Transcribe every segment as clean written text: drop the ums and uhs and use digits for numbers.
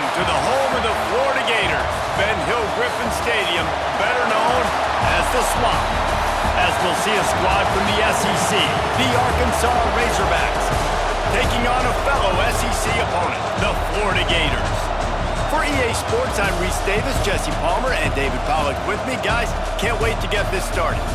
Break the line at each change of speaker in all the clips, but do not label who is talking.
Welcome to the home of the Florida Gators, Ben Hill Griffin Stadium, better known as the Swamp. As we'll see a squad from the SEC, the Arkansas Razorbacks, taking on a fellow SEC opponent, the Florida Gators. For EA Sports, I'm Reese Davis, Jesse Palmer, and David Pollack with me. Guys, can't wait to get this started.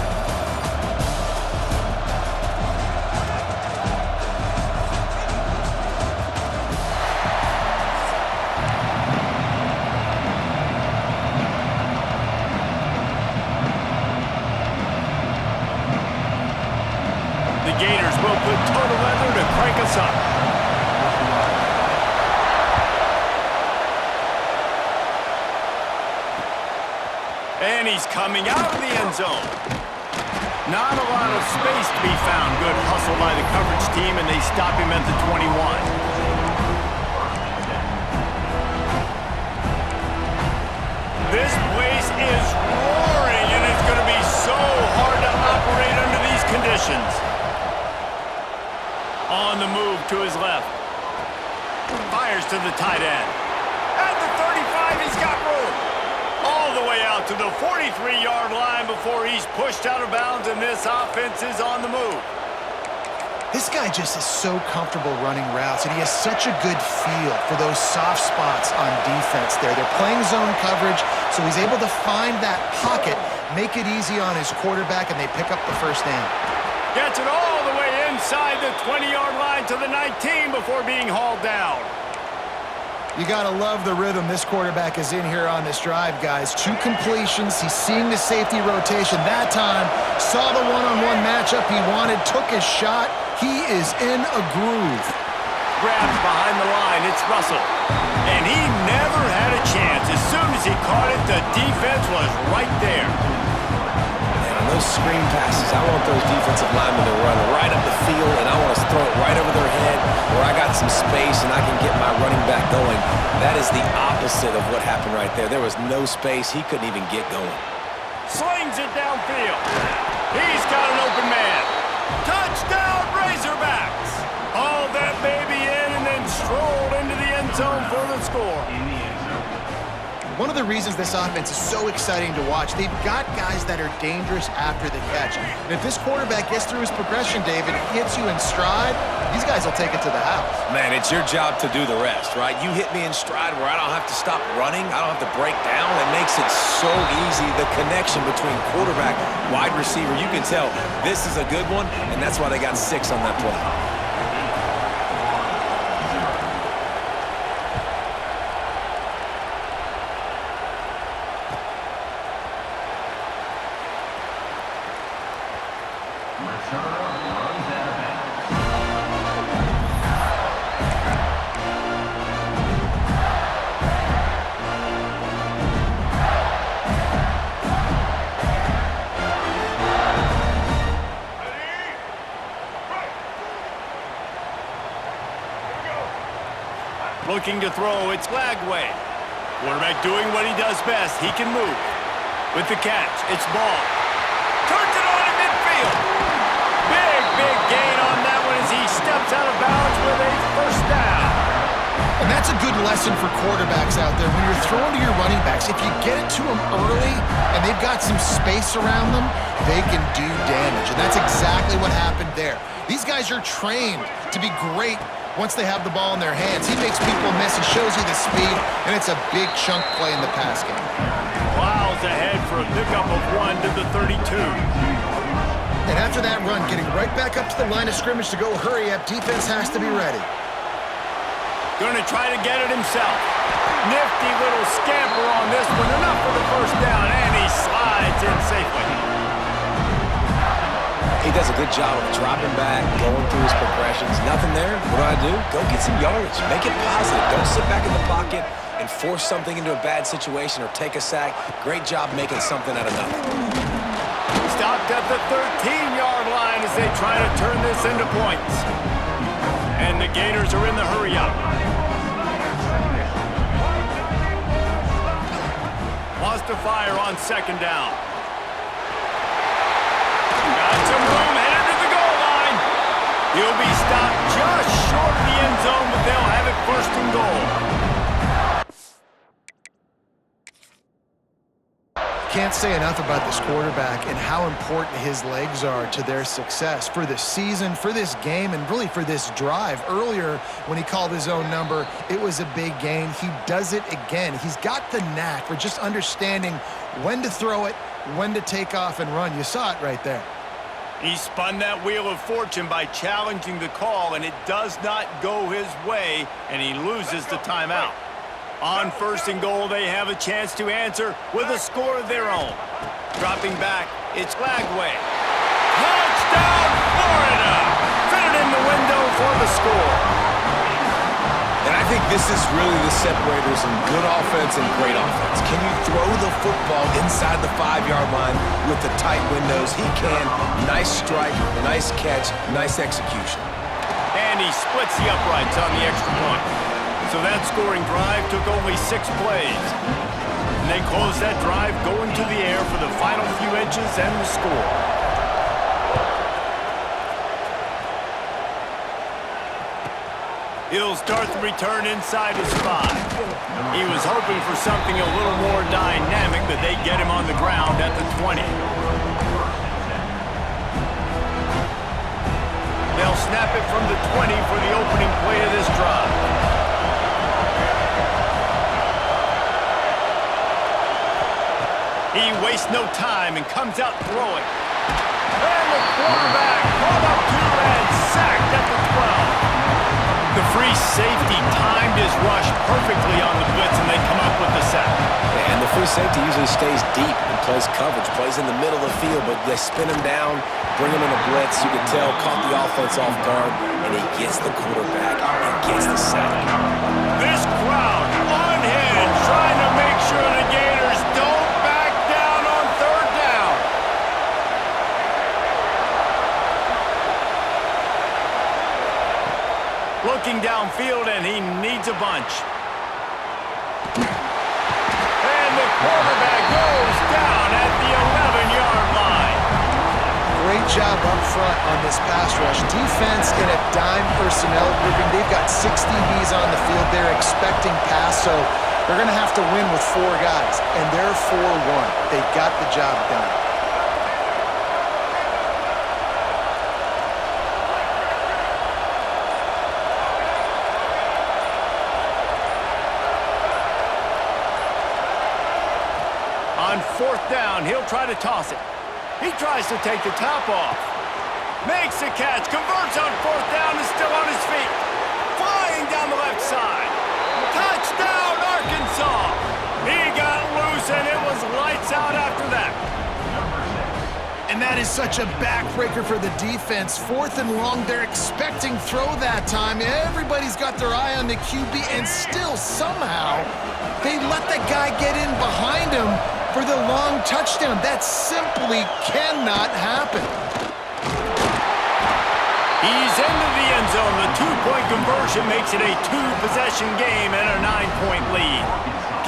The Gators will put total weather to crank us up. And he's coming out of the end zone. Not a lot of space to be found. Good hustle by the coverage team, and they stop him at the 21. This place is roaring, and it's going to be so hard to operate under these conditions. On the move to his left. Fires to the tight end. At the 35, he's got room. All the way out to the 43-yard line before he's pushed out of bounds, and this offense is on the move.
This guy just is so comfortable running routes, and he has such a good feel for those soft spots on defense there. They're playing zone coverage, so he's able to find that pocket, make it easy on his quarterback, and they pick up the first down.
Gets it all the way inside the 20-yard line to the 19 before being hauled down.
You got to love the rhythm this quarterback is in here on this drive, guys. 2 completions. He's seeing the safety rotation. That time, saw the one-on-one matchup he wanted, took his shot. He is in a groove.
Grabbed behind the line. It's Russell. And he never had a chance. As soon as he caught it, the defense was right there.
Those screen passes, I want those defensive linemen to run right up the field, and I want to throw it right over their head where I got some space and I can get my running back going. That is the opposite of what happened right there. There was no space. He couldn't even get going.
Slings it downfield. He's got an open man. Touchdown, Razorbacks! Hauled that baby in and then strolled into the end zone for the score.
One of the reasons this offense is so exciting to watch, they've got guys that are dangerous after the catch. And if this quarterback gets through his progression, David, hits you in stride, these guys will take it to the house.
Man, it's your job to do the rest, right? You hit me in stride where I don't have to stop running. I don't have to break down. It makes it so easy. The connection between quarterback, wide receiver, you can tell this is a good one, and that's why they got 6 on that play.
Looking to throw, it's Lagway. Quarterback doing what he does best. He can move. With the catch, it's Ball. Turns it on in midfield. Big gain on that one as he steps out of bounds with a first down.
And that's a good lesson for quarterbacks out there. When you're throwing to your running backs, if you get it to them early and they've got some space around them, they can do damage. And that's exactly what happened there. These guys are trained to be great once they have the ball in their hands. He makes people miss. He shows you the speed, and it's a big chunk play in the pass game.
Plows ahead for a pickup of 1 to the 32.
And after that run, getting right back up to the line of scrimmage to go hurry up, defense has to be ready.
Going to try to get it himself. Nifty little scamper on this one. Enough for the first down, and he slides in safely.
He does a good job of dropping back, going through his progressions. Nothing there. What do? Go get some yardage. Make it positive. Don't sit back in the pocket and force something into a bad situation or take a sack. Great job making something out of nothing.
Stopped at the 13-yard line as they try to turn this into points. And the Gators are in the hurry-up. Wants to fire on second down. Got some room, headed to the goal line. He'll be stopped just short of the end zone, but they'll have it first and goal.
can't say enough about this quarterback and how important his legs are to their success for the season, for this game, and really for this drive. Earlier, when he called his own number, it was a big gain. He does it again. He's got the knack for just understanding when to throw it, when to take off and run. You saw it right there.
He spun that wheel of fortune by challenging the call, and it does not go his way, and he loses the timeout. On 1st and goal, they have a chance to answer with a score of their own. Dropping back, it's Lagway. Touchdown, Florida! Fitted in the window for the score.
And I think this is really the separators in good offense and great offense. Can you throw the football inside the 5-yard line with the tight windows? He can. Nice strike, nice catch, nice execution.
And he splits the uprights on the extra point. So that scoring drive took only 6 plays. And they closed that drive going to the air for the final few inches and the score. He'll start the return inside his 5. He was hoping for something a little more dynamic, but they get him on the ground at the 20. They'll snap it from the 20 for the opening play of this drive. He wastes no time and comes out throwing. And the quarterback caught up to and sacked at the 12. The free safety timed his rush perfectly on the blitz, and they come up with the sack.
And the free safety usually stays deep and plays coverage, plays in the middle of the field, but they spin him down, bring him in a blitz. You can tell, caught the offense off guard, and he gets the quarterback and gets the sack.
This crowd on hand trying to make sure the Gators don't back down on 3rd down. Looking downfield, and he needs a bunch. And the quarterback goes down at the 11-yard line.
Great job up front on this pass rush. Defense in a dime personnel grouping. They've got 6 DBs on the field. They're expecting pass, so they're going to have to win with 4 guys, and they're 4-1. They got the job done.
On 4th down, he'll try to toss it. He tries to take the top off. Makes the catch, converts on 4th down, is still on his feet. Flying down the left side. Touchdown, Arkansas! He got loose, and it was lights out after that.
And that is such a backbreaker for the defense. 4th and long, they're expecting throw that time. Everybody's got their eye on the QB, and still somehow they let the guy get in behind him for the long touchdown. That simply cannot happen.
He's into the end zone. The 2-point conversion makes it a 2-possession game and a 9-point lead.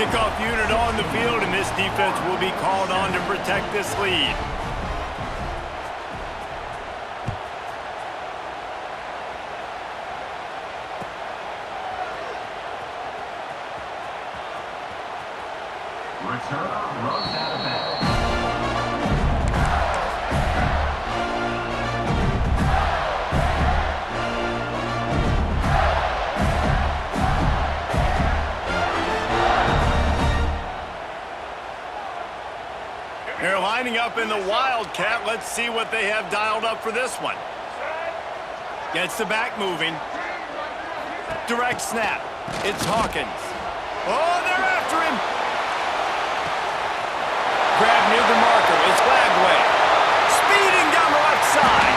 Kickoff unit on the field, and this defense will be called on to protect this lead.
Return runs out of bounds.
They're lining up in the Wildcat. Let's see what they have dialed up for this one. Gets the back moving. Direct snap. It's Hawkins. Oh, they're after him. Grab near the marker. It's Lagway. Speeding down the left side.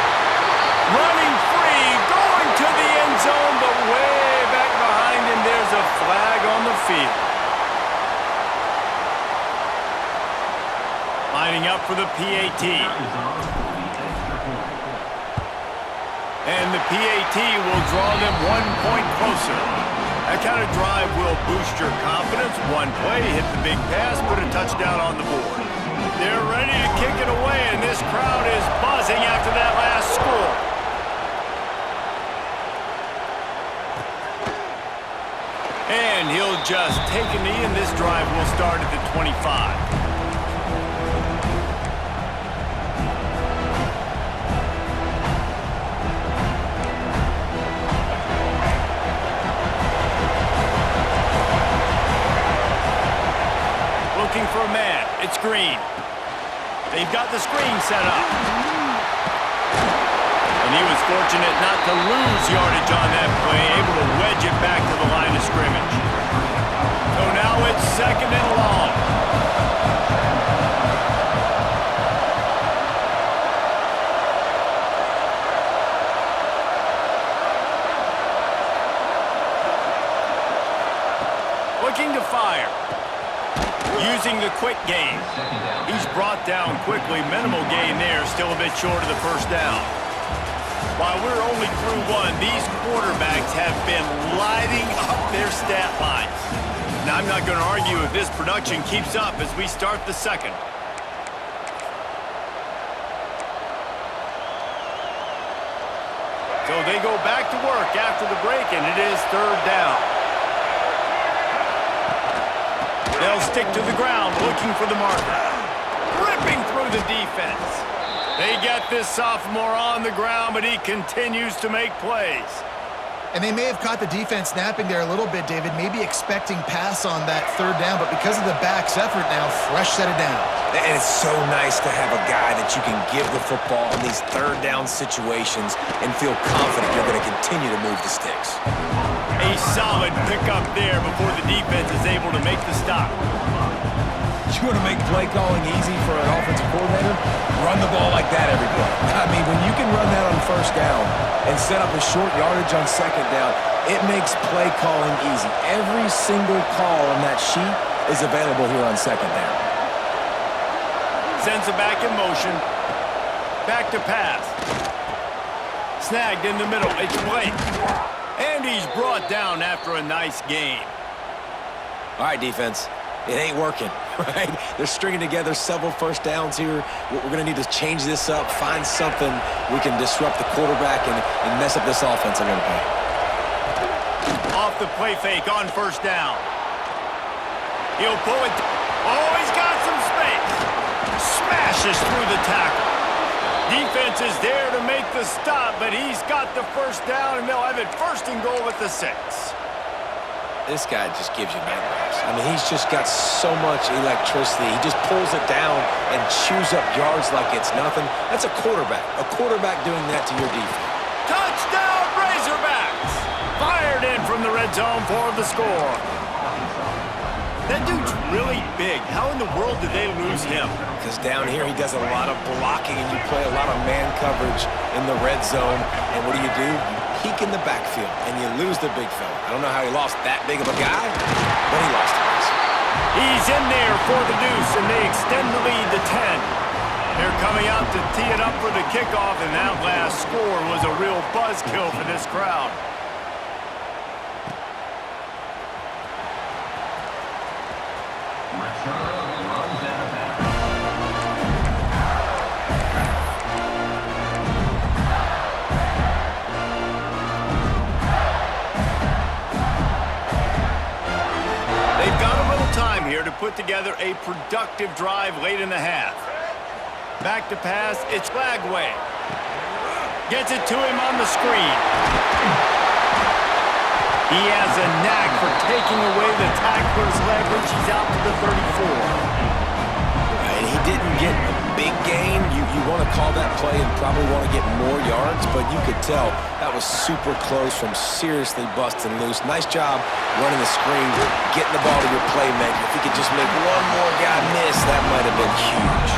Running free. Going to the end zone, but way back behind him. There's a flag on the field. Lining up for the PAT. And the PAT will draw them 1 point closer. That kind of drive will boost your confidence. One play, hit the big pass, put a touchdown on the board. They're ready to kick it away, and this crowd is buzzing after that last score. And he'll just take a knee, and this drive will start at the 25. It's Green. They've got the screen set up. And he was fortunate not to lose yardage on that play, able to wedge it back to the line of scrimmage. So now it's 2nd and long. Looking to fire. Using the quick game. He's brought down quickly. Minimal gain there. Still a bit short of the first down. While we're only through one, these quarterbacks have been lighting up their stat lines. Now, I'm not going to argue if this production keeps up as we start the second. So they go back to work after the break, and it is 3rd down. They'll stick to the ground, looking for the marker. Ripping through the defense. They get this sophomore on the ground, but he continues to make plays.
And they may have caught the defense snapping there a little bit, David, maybe expecting pass on that 3rd down, but because of the back's effort now, fresh set it down.
And it's so nice to have a guy that you can give the football in these 3rd down situations and feel confident you're going to continue to move the sticks.
A solid pickup there before the defense is able to make the stop.
You want to make play calling easy for an offensive coordinator? Run the ball like that every play. I mean, when you can run that on 1st down and set up a short yardage on 2nd down, it makes play calling easy. Every single call on that sheet is available here on 2nd down.
Sends it back in motion. Back to pass. Snagged in the middle. It's Blake. And he's brought down after a nice gain.
All right, defense. It ain't working, right? They're stringing together several 1st downs here. We're going to need to change this up, find something we can disrupt the quarterback and mess up this offense a little bit.
Off the play fake on 1st down. He'll pull it. Oh, he's got some space. Smashes through the tackle. Defense is there to make the stop, but he's got the 1st down, and they'll have it 1st and goal at the 6.
This guy just gives you nightmares. I mean, he's just got so much electricity. He just pulls it down and chews up yards like it's nothing. That's a quarterback. A quarterback doing that to your defense.
Touchdown, Razorbacks! Fired in from the red zone for the score. That dude's really big. How in the world did they lose him?
Because down here he does a lot of blocking and you play a lot of man coverage in the red zone. And what do? You peek in the backfield and you lose the big fella. I don't know how he lost that big of a guy, but he lost it.
He's in there for the deuce, and they extend the lead to 10. They're coming out to tee it up for the kickoff, and that last score was a real buzzkill for this crowd. Here to put together a productive drive late in the half. Back to pass, it's Flagway. Gets it to him on the screen. He has a knack for taking away the tackler's leverage. He's out to the 34.
And he didn't get a big gain. You want to call that play and probably want to get more yards, but you could tell that was super close from seriously busting loose. Nice job running the screen, getting the ball to your playmaker. If he could just make one more guy miss, that might have been huge.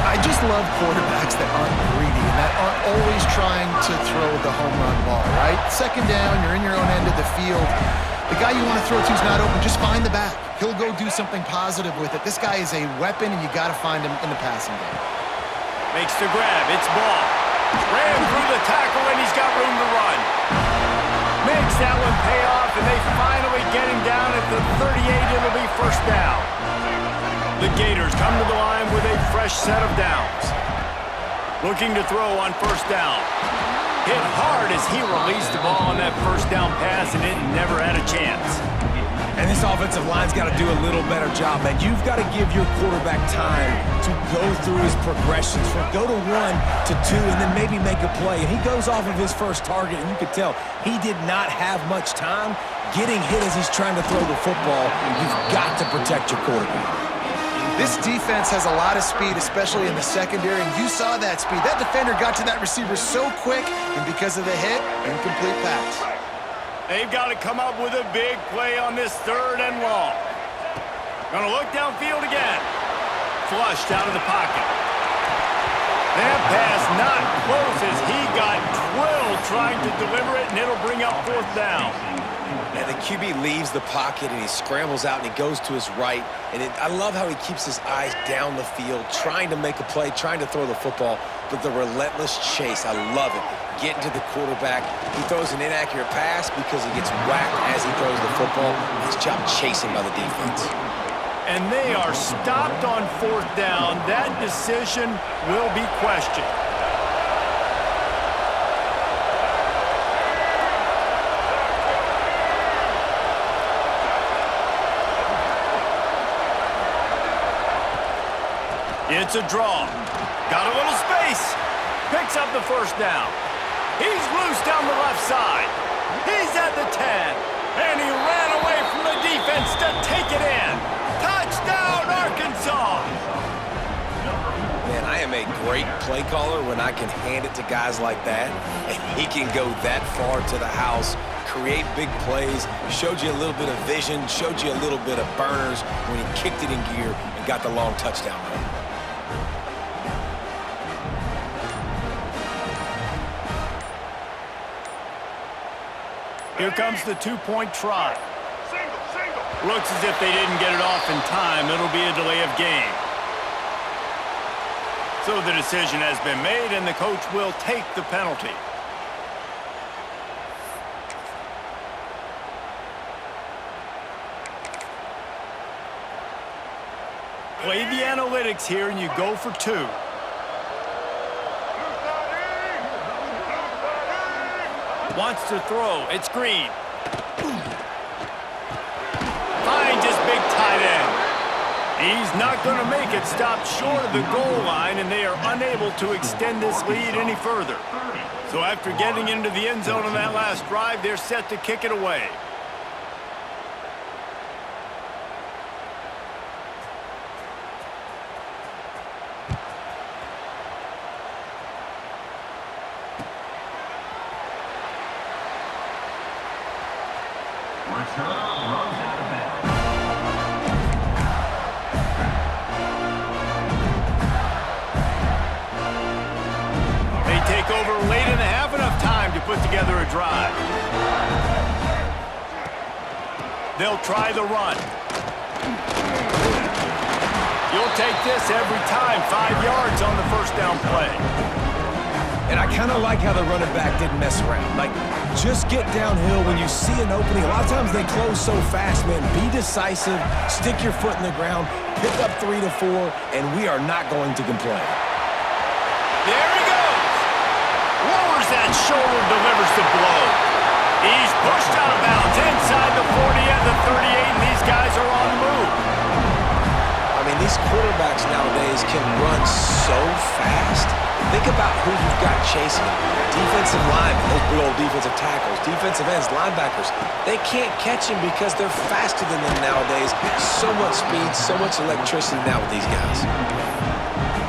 I just love quarterbacks that aren't greedy and that aren't always trying to throw the home run ball, right? 2nd down, you're in your own end of the field. The guy you want to throw to is not open. Just find the back. He'll go do something positive with it. This guy is a weapon, and you got to find him in the passing game.
Makes the grab. It's Ball. Ran through the tackle, and he's got room to run. Makes that one pay off, and they finally get him down at the 38. It'll be 1st down. The Gators come to the line with a fresh set of downs. Looking to throw on 1st down. Hit hard as he released the ball on that 1st down pass, and it never had a chance.
And this offensive line's got to do a little better job, man. You've got to give your quarterback time to go through his progressions from go to 1 to 2 and then maybe make a play. And he goes off of his first target, and you could tell he did not have much time getting hit as he's trying to throw the football. You've got to protect your quarterback.
This defense has a lot of speed, especially in the secondary, and you saw that speed. That defender got to that receiver so quick, and because of the hit, incomplete pass.
They've got to come up with a big play on this 3rd and long. Gonna look downfield again. Flushed out of the pocket. That pass not close as he got twirled trying to deliver it, and it'll bring up 4th down.
And the QB leaves the pocket, and he scrambles out, and he goes to his right. And I love how he keeps his eyes down the field, trying to make a play, trying to throw the football, but the relentless chase, I love it. Getting to the quarterback. He throws an inaccurate pass because he gets whacked as he throws the football. Nice job chasing by the defense.
And they are stopped on 4th down. That decision will be questioned. It's a draw. Got a little space. Picks up the 1st down. He's loose down the left side. He's at the 10. And he ran away from the defense to take it in. Touchdown, Arkansas!
Man, I am a great play caller when I can hand it to guys like that. And he can go that far to the house, create big plays, showed you a little bit of vision, showed you a little bit of burners when he kicked it in gear and got the long touchdown run.
Here comes the 2-point try. Looks as if they didn't get it off in time. It'll be a delay of game. So the decision has been made, and the coach will take the penalty. Play the analytics here, and you go for 2. Wants to throw. It's Green. Finds his big tight end. He's not going to make it. Stopped short of the goal line, and they are unable to extend this lead any further. So after getting into the end zone on that last drive, they're set to kick it away. Over late in the half, enough time to put together a drive. They'll try the run. You'll take this every time. 5 yards on the 1st down play.
And I kind of like how the running back didn't mess around. Like, just get downhill when you see an opening. A lot of times they close so fast, man. Be decisive, stick your foot in the ground, pick up 3 to 4, and we are not going to complain.
There he goes. Lowers that shoulder, delivers the blow. He's pushed out of bounds inside the 40 and the 38, and these guys are on the move.
I mean, these quarterbacks nowadays can run so fast. Think about who you've got chasing them. Defensive linemen, those big old defensive tackles, defensive ends, linebackers. They can't catch him because they're faster than them nowadays. So much speed, so much electricity now with these guys.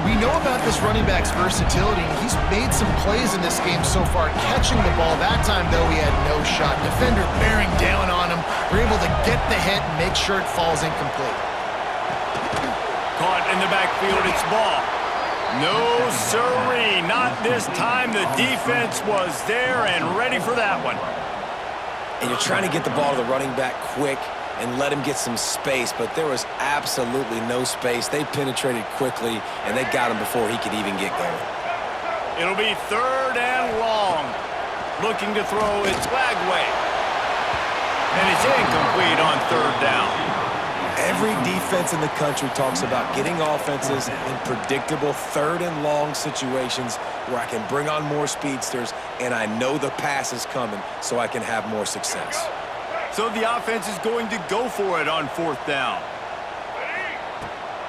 We know about this running back's versatility. He's made some plays in this game so far, catching the ball. That time, though, he had no shot. Defender bearing down on him. We're able to get the hit and make sure it falls incomplete.
Caught in the backfield, it's ball. No siree, not this time. The defense was there and ready for that one.
And you're trying to get the ball to the running back quick and let him get some space, but there was absolutely no space. They penetrated quickly, and they got him before he could even get going.
It'll be 3rd and long. Looking to throw, it's Lagway. And it's incomplete on 3rd down.
Every defense in the country talks about getting offenses in predictable 3rd and long situations where I can bring on more speedsters, and I know the pass is coming, so I can have more success.
So the offense is going to go for it on 4th down.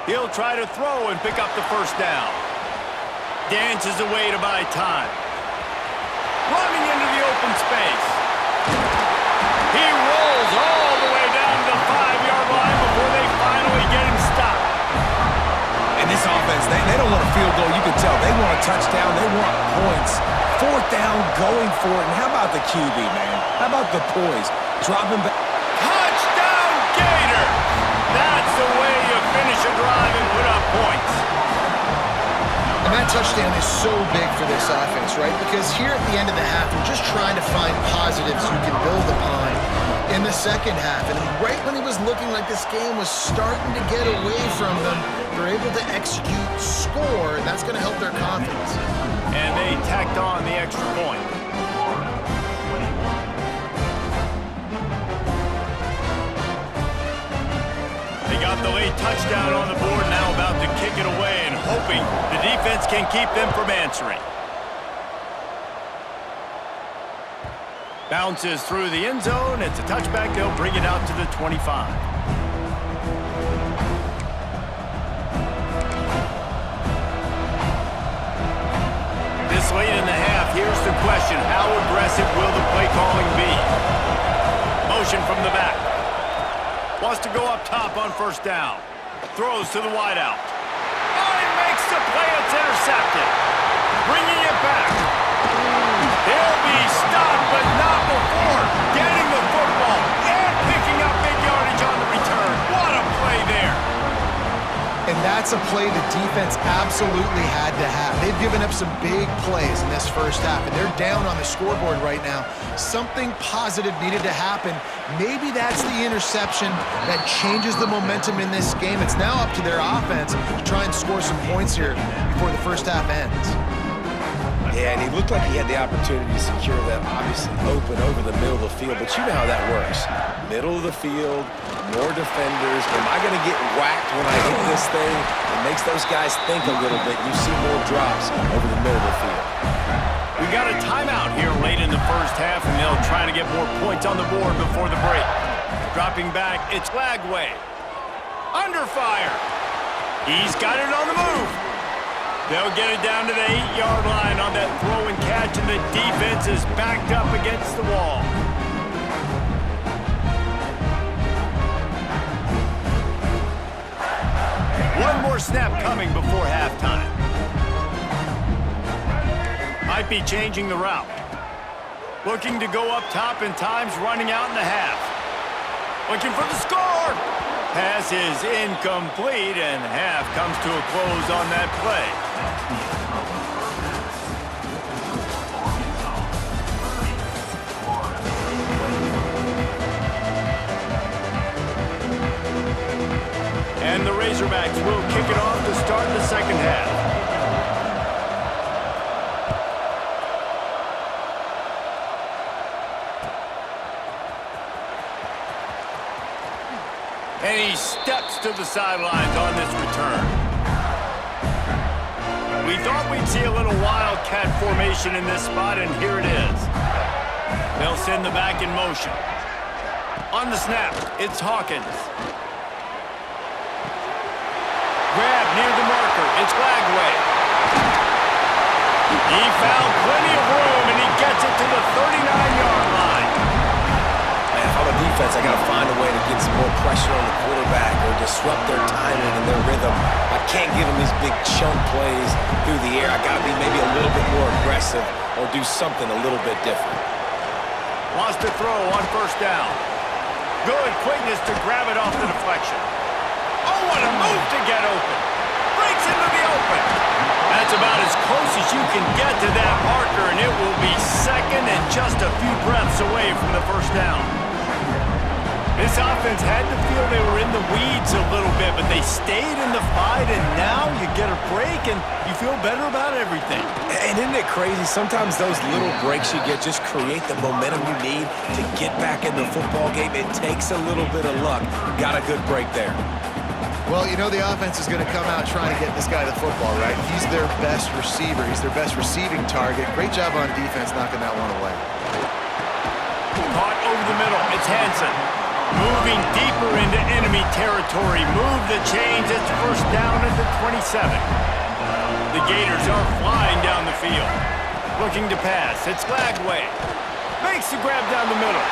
He'll try to throw and pick up the 1st down. Dances away to buy time. Running into the open space. He rolls all the way down to the 5-yard line before they finally get him stopped.
touchdown. They want points. Fourth down, going for it. And how about the QB, man? How about the poise? Dropping back.
Touchdown, Gator! That's the way you finish a drive and put up points.
And that touchdown is so big for this offense, right? Because here at the end of the half, we're just trying to find positives you can build upon in the second half. And right when it was looking like this game was starting to get away from them, they're able to execute, score, and that's going to help their confidence.
And they tacked on the extra point. They got the late touchdown on the board, now about to kick it away and hoping the defense can keep them from answering. Bounces through the end zone. It's a touchback. They'll bring it out to the 25. This late in the half, here's the question. How aggressive will the play calling be? Motion from the back. Wants to go up top on first down. Throws to the wideout. Oh, he makes the play. It's intercepted. Bringing it back. They'll be stopped, but not before getting the football and picking up big yardage on the return. What a play there.
And that's a play the defense absolutely had to have. They've given up some big plays in this first half, and they're down on the scoreboard right now. Something positive needed to happen. Maybe that's the interception that changes the momentum in this game. It's now up to their offense to try and score some points here before the first half ends.
Yeah, and he looked like he had the opportunity to secure that, obviously open over the middle of the field, but you know how that works. Middle of the field, more defenders. Am I going to get whacked when I hit this thing? It makes those guys think a little bit. You see more drops over the middle of the field.
We got a timeout here late in the first half, and they'll try to get more points on the board before the break. Dropping back, it's Lagway. Under fire. He's got it on the move. They'll get it down to the 8-yard line on that throw and catch, and the defense is backed up against the wall. One more snap coming before halftime. Might be changing the route. Looking to go up top, and time's running out in the half. Looking for the score. Pass is incomplete, and half comes to a close on that play. And the Razorbacks will kick it off to start the second half. And he steps to the sidelines on this return. We thought we'd see a little wildcat formation in this spot, and here it is. They'll send the back in motion. On the snap, it's Hawkins. Grab near the marker, it's Lagway. He found plenty of room, and he gets it to the 39-yard line.
Man, if I'm a defense, I got to find a way to get some more pressure on the quarterback or disrupt their timing and their rhythm. I can't give them these big chunk plays through the air. I got to be maybe a little bit more aggressive or do something a little bit different.
Wants to throw on first down. Good quickness to grab it off the deflection. Oh, what a move to get open. Breaks into the open. That's about as close as you can get to that marker, and it will be second and just a few breaths away from the first down. This offense had to feel they were in the weeds a little bit, but they stayed in the fight, and now you get a break, and you feel better about everything.
And isn't it crazy? Sometimes those little breaks you get just create the momentum you need to get back in the football game. It takes a little bit of luck. Got a good break there.
Well, you know the offense is going to come out trying to get this guy the football, right? He's their best receiver. He's their best receiving target. Great job on defense knocking that one away.
Caught over the middle. It's Hansen. Moving deeper into enemy territory. Move the chains. It's first down at the 27. The Gators are flying down the field. Looking to pass. It's Lagway. Makes the grab down the middle.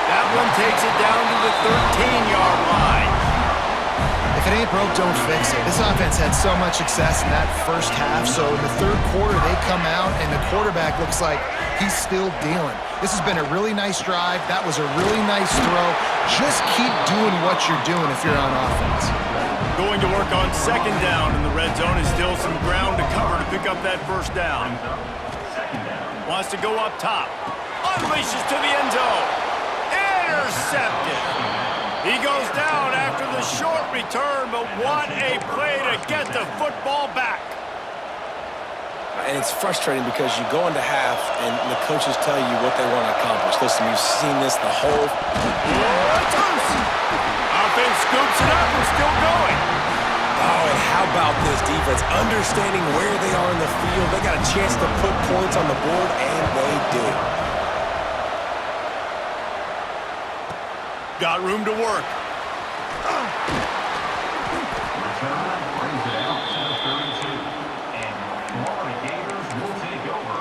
That one takes it down to the 13-yard line.
If it ain't broke, don't fix it. This offense had so much success in that first half, so in the third quarter they come out and the quarterback looks like he's still dealing. This has been a really nice drive. That was a really nice throw. Just keep doing what you're doing if you're on offense.
Going to work on second down in the red zone is still some ground to cover to pick up that first down. Wants to go up top. Unleashes to the end zone. Intercepted. He goes down after the short return, but what a play to get the football back.
And it's frustrating because you go into half and the coaches tell you what they want to accomplish. Listen, we've seen this the whole...
Offense scoops it up and still going.
Oh, and how about this defense? Understanding where they are in the field. They got a chance to put points on the board, and they do.
Got room to work.
Return brings it out to the 32. And Florida Gators will take over.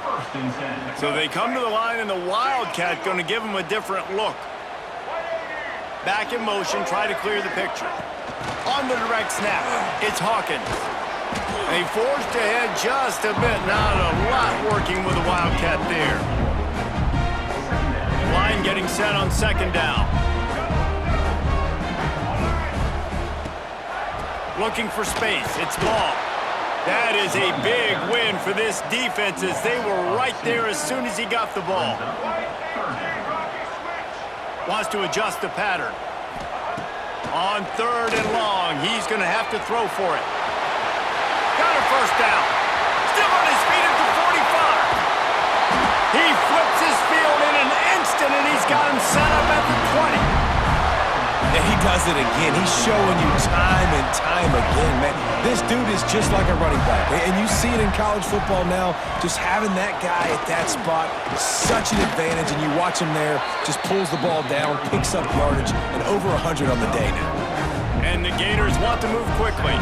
1st and 10.
So they come to the line, and the Wildcat going to give them a different look. Back in motion, try to clear the picture. On the direct snap, it's Hawkins. They forced ahead just a bit. Not a lot working with the Wildcat there. Line getting set on second down. Looking for space. It's Ball. That is a big win for this defense as they were right there as soon as he got the ball. Wants to adjust the pattern. On third and long, he's going to have to throw for it. Got a first down. Still on his feet at the 45. He flips his field in an instant, and he's got him set up at the 20.
And he does it again. He's showing you time and time again, man. This dude is just like a running back. And you see it in college football now. Just having that guy at that spot is such an advantage. And you watch him there, just pulls the ball down, picks up yardage, and over 100 on the day now.
And the Gators want to move quickly.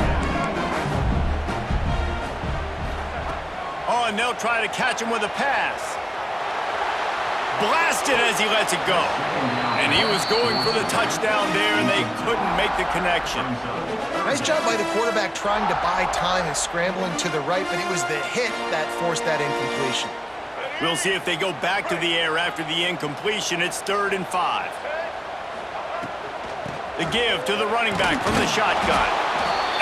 Oh, and they'll try to catch him with a pass. Blasted as he lets it go. And he was going for the touchdown there, and they couldn't make the connection.
Nice job by the quarterback trying to buy time and scrambling to the right, but it was the hit that forced that incompletion.
We'll see if they go back to the air after the incompletion. It's 3rd and 5. The give to the running back from the shotgun.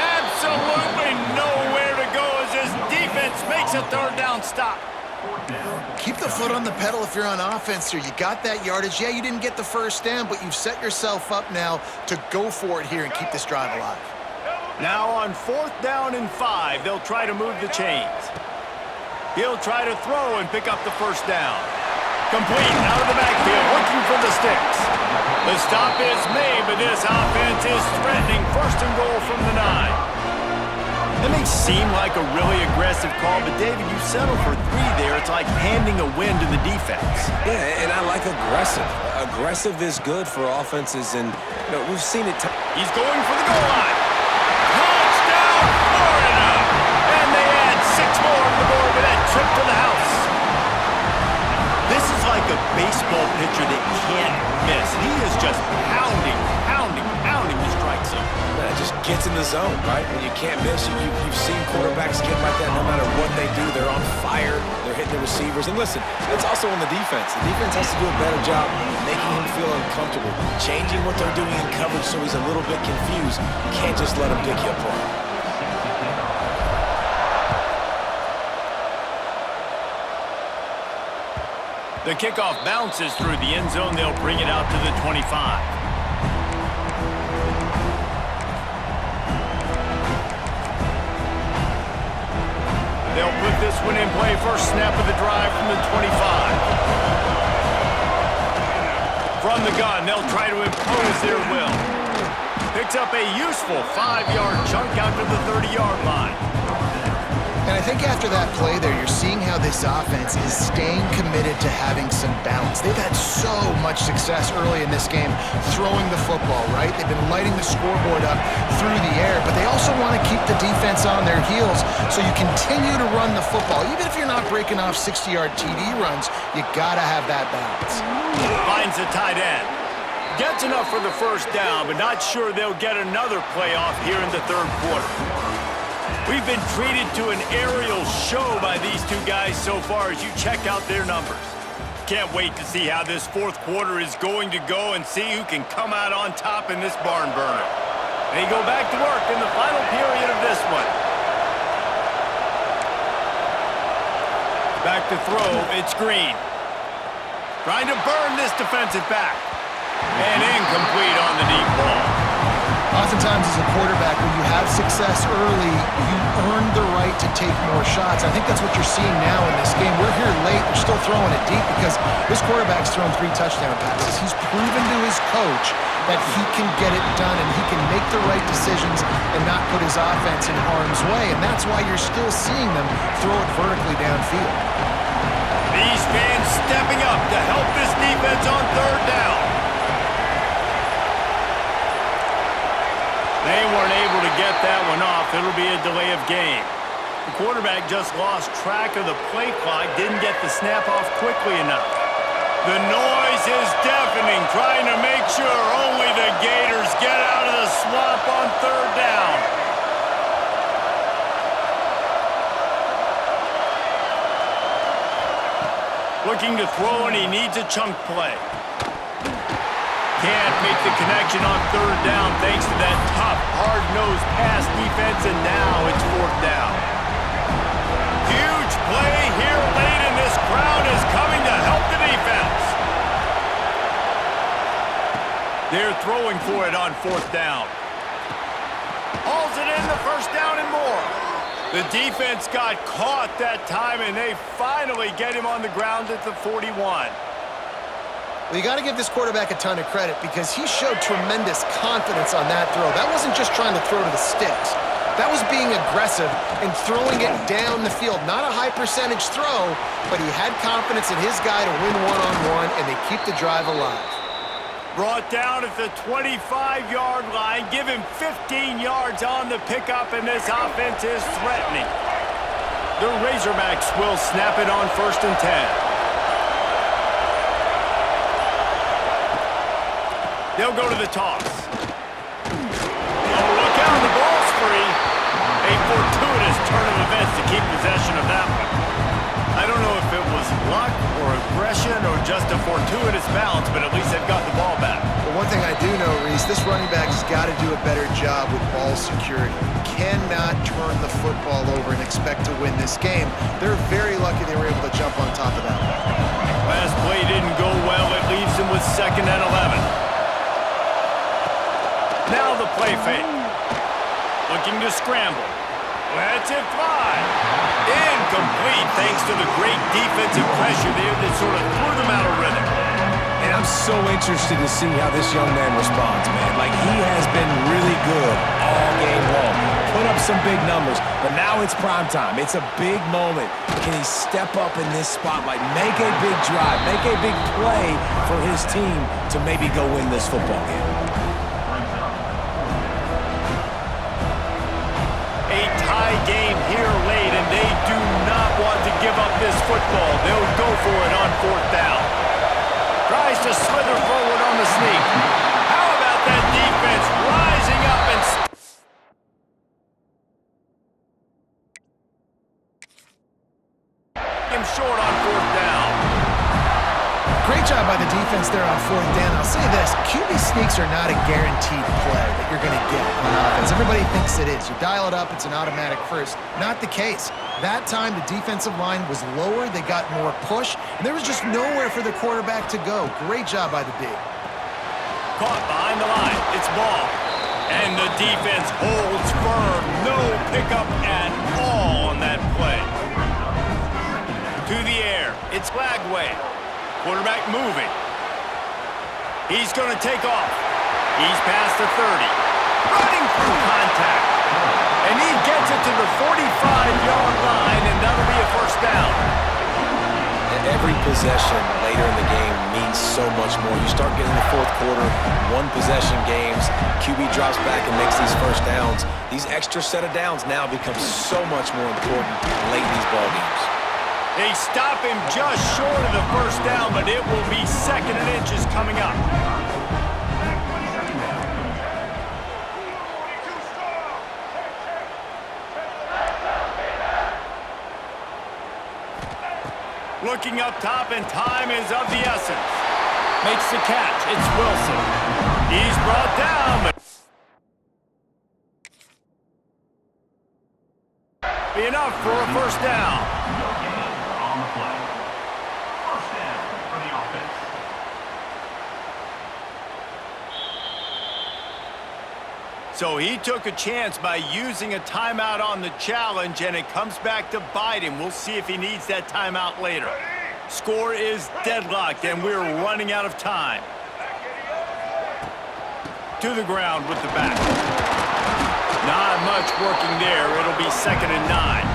Absolutely nowhere to go as his defense makes a 3rd down stop.
Keep the foot on the pedal if you're on offense here. You got that yardage. Yeah, you didn't get the first down, but you've set yourself up now to go for it here and keep this drive alive.
Now on 4th down and 5, they'll try to move the chains. He'll try to throw and pick up the first down. Complete out of the backfield, looking for the sticks. The stop is made, but this offense is threatening 1st and goal from the 9. That may seem like a really aggressive call, but David, you settle for 3 there. It's like handing a win to the defense.
Yeah, and I like aggressive. Aggressive is good for offenses, and we've seen it.
He's going for the goal line. Touchdown, Florida! And they add 6 more to the board with that trip to the house. This is like a baseball pitcher that can't miss. He is just pounding the strike zone.
Yeah, just gets in the zone, right? When you can't miss, you've seen quarterbacks get like that no matter what they do. They're on fire. They're hitting the receivers. And listen, it's also on the defense. The defense has to do a better job making him feel uncomfortable, changing what they're doing in coverage so he's a little bit confused. You can't just let him pick you apart.
The kickoff bounces through the end zone. They'll bring it out to the 25. They'll put this one in play. First snap of the drive from the 25. From the gun, they'll try to impose their will. Picks up a useful 5-yard chunk out to the 30-yard line.
And I think after that play there, you're seeing how this offense is staying committed to having some balance. They've had so much success early in this game throwing the football, right? They've been lighting the scoreboard up through the air, but they also want to keep the defense on their heels so you continue to run the football. Even if you're not breaking off 60-yard TD runs, you got to have that balance.
Finds the tight end. Gets enough for the first down, but not sure they'll get another playoff here in the third quarter. We've been treated to an aerial show by these two guys so far as you check out their numbers. Can't wait to see how this fourth quarter is going to go and see who can come out on top in this barn burner. They go back to work in the final period of this one. Back to throw, it's Green. Trying to burn this defensive back. And incomplete on the deep ball.
Oftentimes as a quarterback, when you have success early, you earn the right to take more shots. I think that's what you're seeing now in this game. We're here late. They're still throwing it deep because this quarterback's thrown 3 touchdown passes. He's proven to his coach that he can get it done and he can make the right decisions and not put his offense in harm's way. And that's why you're still seeing them throw it vertically downfield.
These fans stepping up to help this defense on third down. They weren't able to get that one off. It'll be a delay of game. The quarterback just lost track of the play clock, didn't get the snap off quickly enough. The noise is deafening, trying to make sure only the Gators get out of the swamp on third down. Looking to throw, and he needs a chunk play. Can't make the connection on third down thanks to that tough, hard-nosed pass defense, and now it's fourth down. Huge play here late, and this crowd is coming to help the defense. They're throwing for it on fourth down. Hauls it in, the first down and more. The defense got caught that time, and they finally get him on the ground at the 41.
Well, you got to give this quarterback a ton of credit because he showed tremendous confidence on that throw. That wasn't just trying to throw to the sticks. That was being aggressive and throwing it down the field. Not a high percentage throw, but he had confidence in his guy to win one-on-one, and they keep the drive alive.
Brought down at the 25-yard line. Give him 15 yards on the pickup, and this offense is threatening. The Razorbacks will snap it on 1st and 10. They'll go to the toss. Oh, look out, the ball's free. A fortuitous turn of events to keep possession of that one. I don't know if it was luck or aggression or just a fortuitous bounce, but at least they've got the ball back.
Well, one thing I do know, Reese, this running back has got to do a better job with ball security. Cannot turn the football over and expect to win this game. They're very lucky they were able to jump on top of that one.
Last play didn't go well. It leaves them with 2nd and 11. Now the play fake. Looking to scramble. Lets it fly. Incomplete thanks to the great defensive pressure there that sort of threw them out of rhythm.
And I'm so interested to see how this young man responds, man. Like, he has been really good all game long. Put up some big numbers, but now it's prime time. It's a big moment. Can he step up in this spotlight, make a big drive, make a big play for his team to maybe go win this football game?
Game here late, and they do not want to give up this football. They'll go for it on 4th down. Tries to slither forward on the sneak. How about that defense rising up and him short on 4th down.
Great job by the defense there on 4th down. I'll say this, QB sneaks are not a guaranteed play that you're going to get on offense. Everybody thinks it is. You dial it up, it's an automatic first. Not the case. That time, the defensive line was lower. They got more push, and there was just nowhere for the quarterback to go. Great job by the D.
Caught behind the line. It's ball. And the defense holds firm. No pickup at all on that play. To the air. It's Lagway. Quarterback moving. He's going to take off. He's past the 30. Running through contact. And he gets it to the 45-yard line, and that'll be a first down.
Every possession later in the game means so much more. You start getting the fourth quarter, one-possession games, QB drops back and makes these first downs. These extra set of downs now become so much more important late in these ball games.
They stop him just short of the first down, but it will be 2nd and inches coming up. looking up top, and time is of the essence. Makes the catch. It's Wilson. He's brought down, but be enough for a first down.
No gain on the play. First down for the offense.
So he took a chance by using a timeout on the challenge, and it comes back to bite him. We'll see if he needs that timeout later. Score is deadlocked, and we're running out of time. To the ground with the back. Not much working there. It'll be 2nd and 9.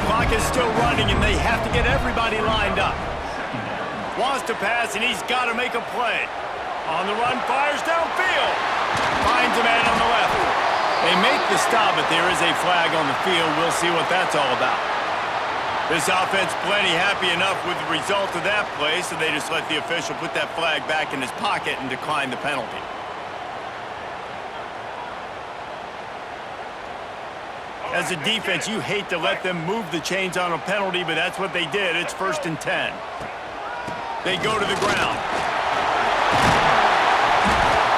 Clock is still running, and they have to get everybody lined up. Wants to pass, and he's got to make a play. On the run, fires downfield. Finds a man on the left. They make the stop, but there is a flag on the field. We'll see what that's all about. This offense plenty happy enough with the result of that play, so they just let the official put that flag back in his pocket and decline the penalty. As a defense, you hate to let them move the chains on a penalty, but that's what they did. It's 1st and 10. They go to the ground.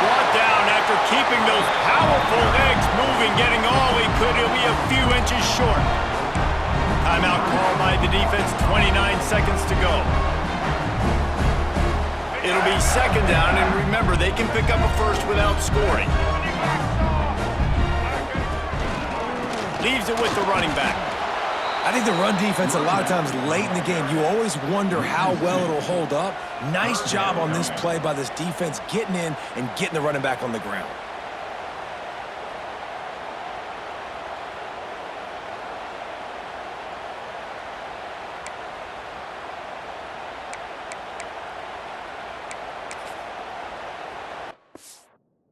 Brought down after keeping those powerful legs moving, getting all he could. He'll be a few inches short. Timeout called by the defense, 29 seconds to go. It'll be 2nd down, and remember, they can pick up a first without scoring. Leaves it with the running back.
I think the run defense, a lot of times late in the game, you always wonder how well it'll hold up. Nice job on this play by this defense, getting in and getting the running back on the ground.